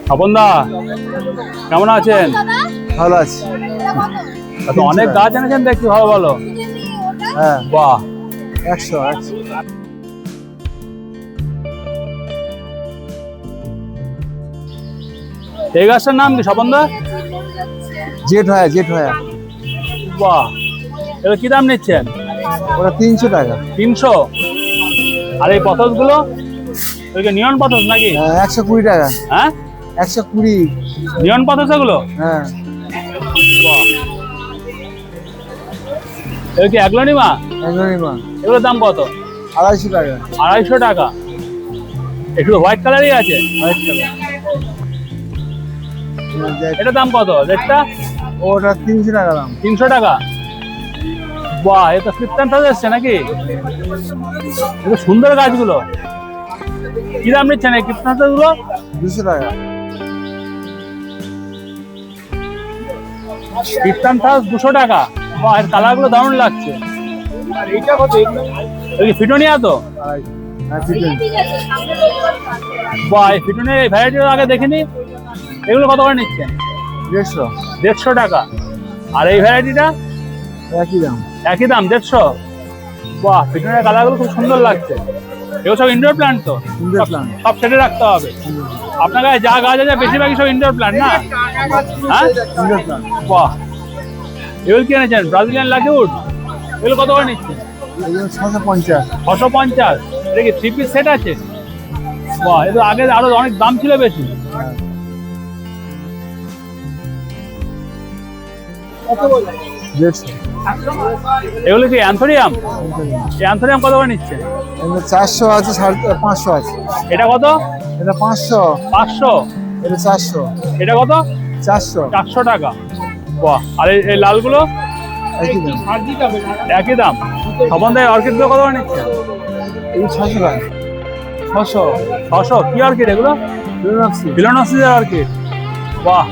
স্বপনদা কেমন আছেন? ভালো আছি। তো অনেক গাছ এনেছেন দেখছি, ভালো ভালো। হ্যাঁ, বাহ, 100 এই গাছটার নাম কি স্বপনদা? জেট হয়। বাহ, এগুলো কি দাম নিচ্ছেন? ওরা 300 টাকা। 300? আর এই পথস গুলো নিয়ন পথস নাকি? 120 টাকা। হ্যাঁ, 120। নিয়ন পথস এগুলো? হ্যাঁ। বাহ, এগুলো কি অ্যাগ্লোনিমা? এগুলো এগুলোর দাম কত? 250 টাকা। 250 টাকা। একটু হোয়াইট কালারই আছে। White colour. এটার দাম কত? রেটটা? ওটা 300 টাকা দাম। 300 টাকা। বাহ, এ তো ক্রিপ্টান্থ এসছে নাকি? এত সুন্দর গাছগুলো। কি দাম নিচ্ছেন এই ক্রিপ্টান্থ গুলো? 200 টাকা। ক্রিপ্টান্থ 200 টাকা। বাহ, এর কালার গুলো দারুণ লাগছে। এইটা কত? ফিটোনিয়া তো? হ্যাঁ, ঠিক আছে। বাহ, এই ফিটোনিয়া এই ভ্যারাইটি আগে দেখিনি। এগুলো কত করে নিচ্ছেন? 150। 150 টাকা। আর এই ভ্যারাইটিটা? একই দাম। একই দাম, 150। বাহ, ফিটোনিয়া কালার গুলো খুব সুন্দর লাগছে। এগুলো সব ইনডোর প্ল্যান্ট তো? Indoor plant। সব সেটে রাখতে হবে। আপনার কাছে যা গাছ আছে বেশিরভাগই সব ইনডোর প্ল্যান্ট না? হ্যাঁ, Indoor plant। বাহ, এগুলো কি এনেছেন? ব্রাজিলিয়ান লাকিউড। এগুলো কত করে নিচ্ছেন? এগুলো 650। 650। এটা কি 3 পিস সেট আছে? বাহ, এটা আগে আরো অনেক দাম ছিল বেশি। হ্যাঁ। 150। এগুলো কি অ্যান্থোরিয়াম? এই অ্যান্থোরিয়াম কত করে নিচ্ছে? এগুলো 400 আছে, 500 আছে। এটা কত? এটা 500। 500। এটা 400। এটা কত? 400। 400 টাকা। বাহ, আর এই লালগুলো? একই দাম। একই দাম। স্বপনদা অর্কিড গুলো কত করে নিচ্ছে? এই 600 টাকা। 600। 600। কি অর্কিড এগুলো? ফিলোনক্সিসের অর্কিড। বাহ,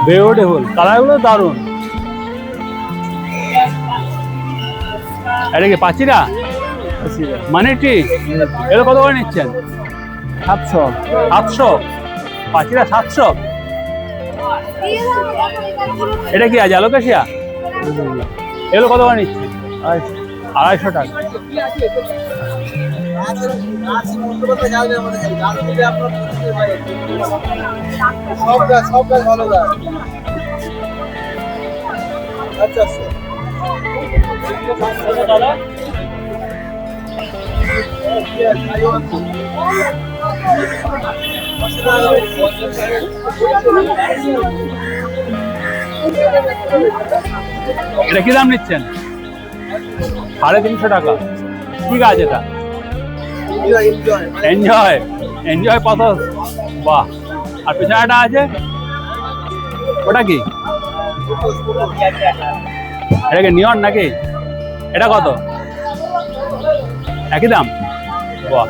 বিউটিফুল। কালারগুলো দারুণ। এটা কি পাচিরা? মানি ট্রি? এগুলো কত করে নিচ্ছেন? 700। 700? পাচিরা 700? এটা কি আছে অ্যালোকেশিয়া? এগুলো কত করে নিচ্ছে? 250 টাকা। সব গাছ ভালো গাছ। আচ্ছা। দাদা, এটা কি দাম নিচ্ছেন? 350 টাকা। কি গাছ এটা? Enjoy pothos. বাহ, আর পিছনে একটা আছে, ওটা কি? এটা কি নিয়ন নাকি? এটা কত? একই দাম। বাহ,